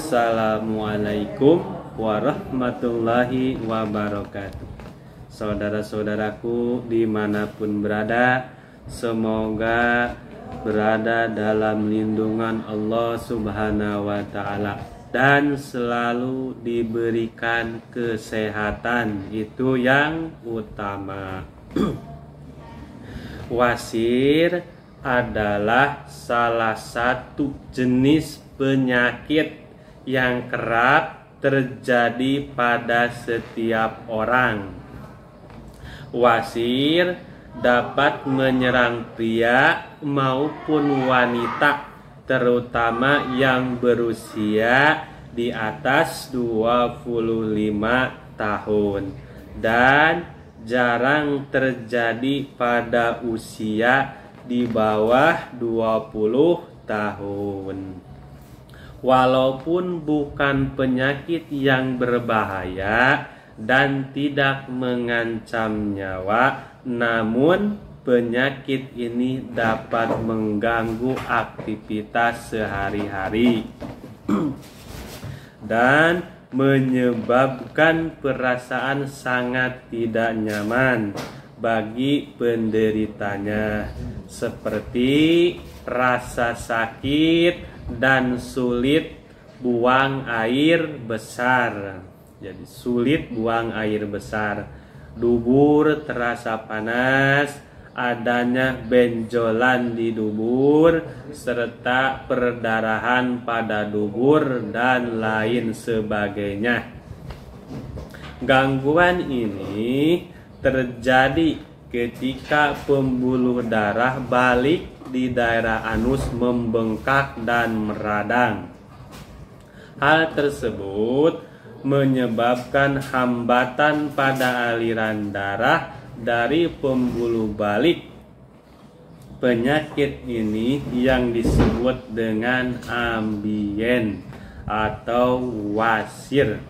Assalamualaikum warahmatullahi wabarakatuh. Saudara-saudaraku dimanapun berada, semoga berada dalam lindungan Allah Subhanahu wa Ta'ala dan selalu diberikan kesehatan, itu yang utama. Wasir adalah salah satu jenis penyakit yang kerap terjadi pada setiap orang. Wasir dapat menyerang pria maupun wanita, terutama yang berusia di atas 25 tahun dan jarang terjadi pada usia di bawah 20 tahun. Walaupun bukan penyakit yang berbahaya dan tidak mengancam nyawa, namun penyakit ini dapat mengganggu aktivitas sehari-hari dan menyebabkan perasaan sangat tidak nyaman bagi penderitanya, seperti rasa sakit dan sulit buang air besar. Jadi sulit buang air besar, dubur terasa panas, adanya benjolan di dubur, serta perdarahan pada dubur dan lain sebagainya. Gangguan ini terjadi ketika pembuluh darah balik di daerah anus membengkak dan meradang. Hal tersebut menyebabkan hambatan pada aliran darah dari pembuluh balik. Penyakit ini yang disebut dengan ambien atau wasir.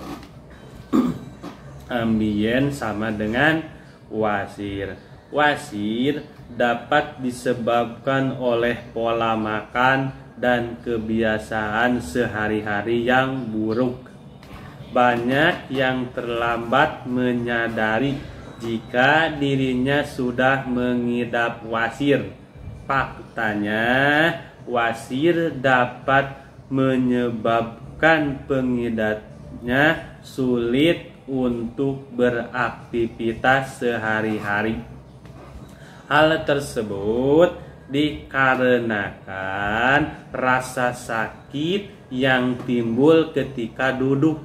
Ambien sama dengan wasir. Wasir dapat disebabkan oleh pola makan dan kebiasaan sehari-hari yang buruk. Banyak yang terlambat menyadari jika dirinya sudah mengidap wasir. Faktanya, wasir dapat menyebabkan pengidapnya sulit untuk beraktivitas sehari-hari. Hal tersebut dikarenakan rasa sakit yang timbul ketika duduk.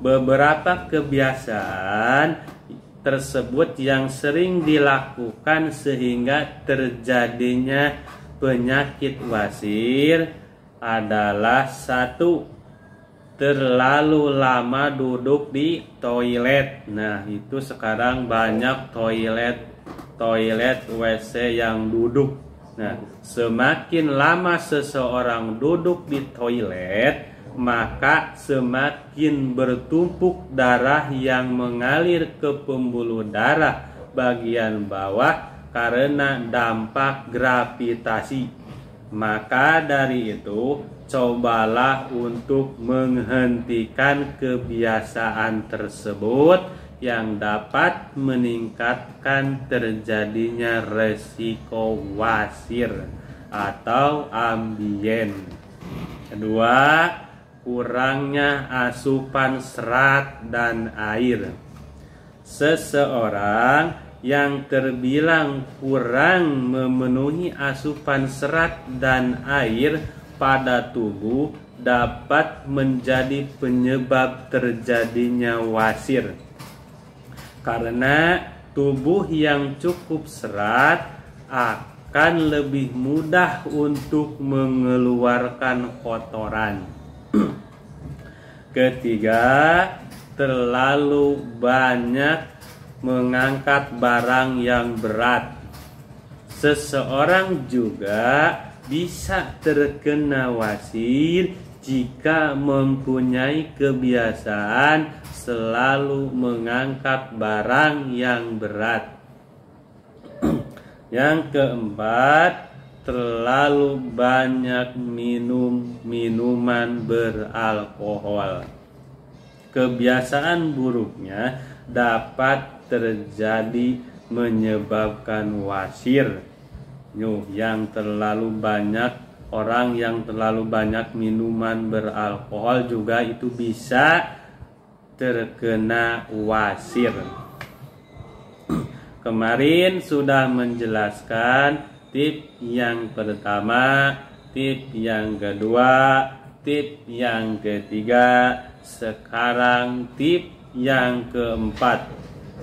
Beberapa kebiasaan tersebut yang sering dilakukan sehingga terjadinya penyakit wasir adalah: 1. Terlalu lama duduk di toilet. Nah, itu sekarang banyak toilet WC yang duduk. Nah, semakin lama seseorang duduk di toilet, maka semakin bertumpuk darah yang mengalir ke pembuluh darah bagian bawah karena dampak gravitasi. Maka dari itu, cobalah untuk menghentikan kebiasaan tersebut yang dapat meningkatkan terjadinya resiko wasir atau ambien. Kedua, kurangnya asupan serat dan air. Seseorang yang terbilang kurang memenuhi asupan serat dan air pada tubuh dapat menjadi penyebab terjadinya wasir. Karena tubuh yang cukup serat akan lebih mudah untuk mengeluarkan kotoran. Ketiga, terlalu banyak mengangkat barang yang berat. Seseorang juga bisa terkena wasir jika mempunyai kebiasaan selalu mengangkat barang yang berat. Yang keempat, terlalu banyak minum minuman beralkohol. Kebiasaan buruknya dapat terjadi menyebabkan wasir. Yang terlalu banyak, orang yang terlalu banyak minuman beralkohol juga itu bisa terkena wasir. Kemarin sudah menjelaskan tip yang pertama, tip yang kedua, tip yang ketiga, sekarang tip yang keempat.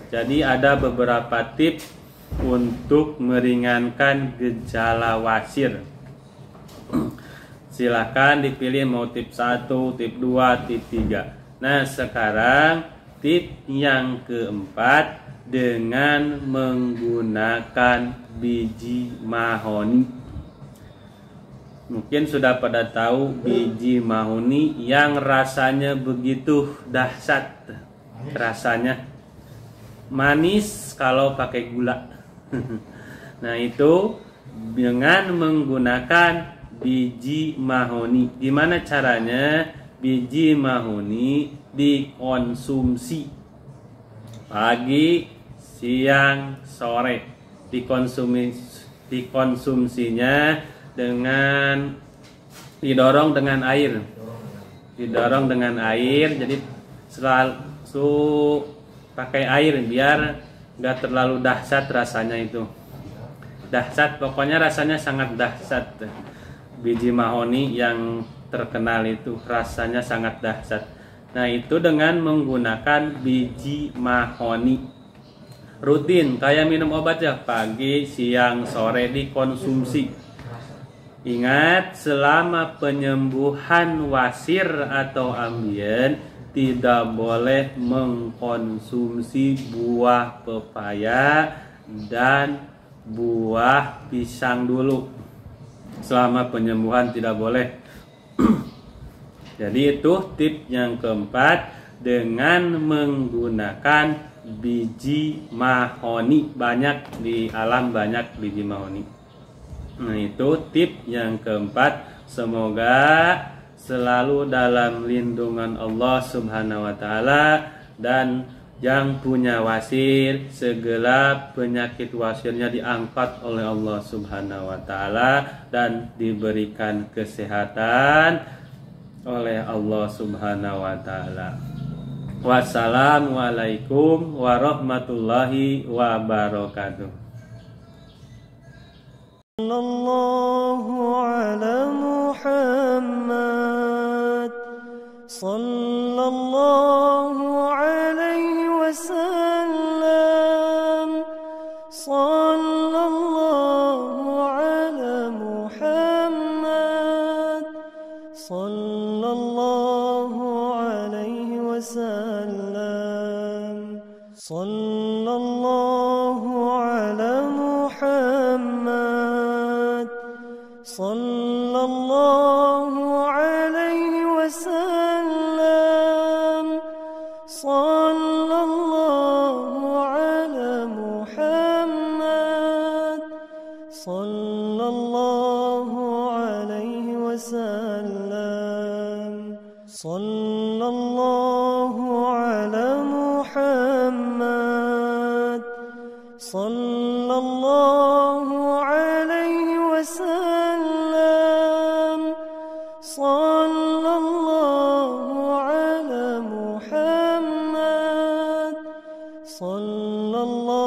Jadi ada beberapa tips untuk meringankan gejala wasir. Silahkan dipilih mau tip 1, tip 2, tip 3. Nah, sekarang tip yang keempat dengan menggunakan biji mahoni. Mungkin sudah pada tahu biji mahoni yang rasanya begitu dahsyat. Rasanya manis kalau pakai gula. Nah, itu dengan menggunakan biji mahoni. Gimana caranya? Biji mahoni dikonsumsi pagi, siang, sore. Dikonsumsinya dengan didorong dengan air. Didorong dengan air, jadi selalu pakai air biar nggak terlalu dahsyat rasanya itu. Dahsyat, pokoknya rasanya sangat dahsyat. Biji mahoni yang terkenal itu rasanya sangat dahsyat. Nah, itu dengan menggunakan biji mahoni. Rutin kayak minum obat ya, pagi, siang, sore dikonsumsi. Ingat, selama penyembuhan wasir atau ambien tidak boleh mengkonsumsi buah pepaya dan buah pisang dulu. Selama penyembuhan tidak boleh. Jadi itu tip yang keempat, dengan menggunakan biji mahoni. Banyak di alam, banyak biji mahoni. Nah, itu tip yang keempat. Semoga selalu dalam lindungan Allah Subhanahu wa Ta'ala, dan yang punya wasir segala penyakit wasirnya diangkat oleh Allah Subhanahu wa Ta'ala dan diberikan kesehatan oleh Allah Subhanahu wa Ta'ala. Wassalamualaikum warahmatullahi wabarakatuh. Sallallahu ala Muhammad, sallallahu alaihi wasallam, sallallahu ala Muhammad, sallallahu alaihi wasallam, sallallahu ala Muhammad, sallallahu alaihi wasallam, sallallahu ala Muhammad, sallallahu alaihi wasallam, sallallahu ala Muhammad, sallallahu alaihi wasallam, sallallahu ala Muhammad, sallallahu